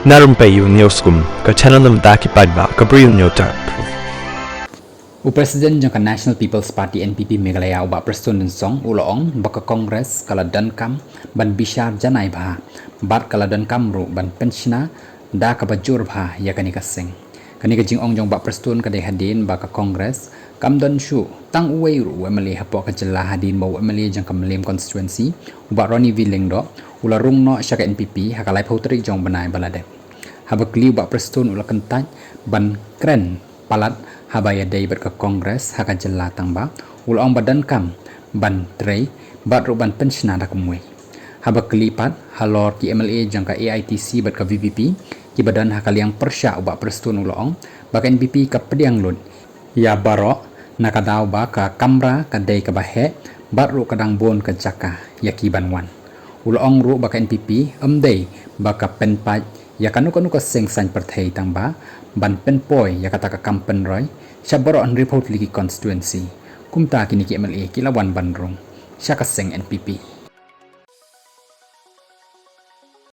Na Rympei U ka channel nabynta paidbah Bri U Hynñiewtrep. Presiden jangka National People's Party NPP MLA ubak Prestone song uloong baka Kongres kala dankam ban bishar janai bha bat kala dankam ru ban pensiona da kabajur bha yakani kaseng kani kajing ong jong bak Prestone kadai hadin baka Kongres kam dan shu tang uwei ru MLA hapo kajela hadin mau MLA jangka Melem constituency ubak Roni Vileng do ula rung no syaka NPP hakalai pautri jong banai balade habakli ubak Prestone ula kentaj ban kren palat habaya day ber ke Kongres haka jela tangba ulong badan kam ban trei bat ruban pensiona dak mui haba kelipat halor ki MLA jangka AITC ber ke VPP ki badan haka liang persya ubak Prestone ulong baka NPP ka pediang lun ya baroh nakadau ba ka kamra kadei kabahe bat ru kadang bon ke jaka yaki banwan ulong ru baka NPP amdei baka penpaj ya kanu ka seng san perthei tangba ban penpoi ya kata ka kampen roy Shabaro an report ligi constituency kumta kini ki MLA kilawan bandrung syaka seng NPP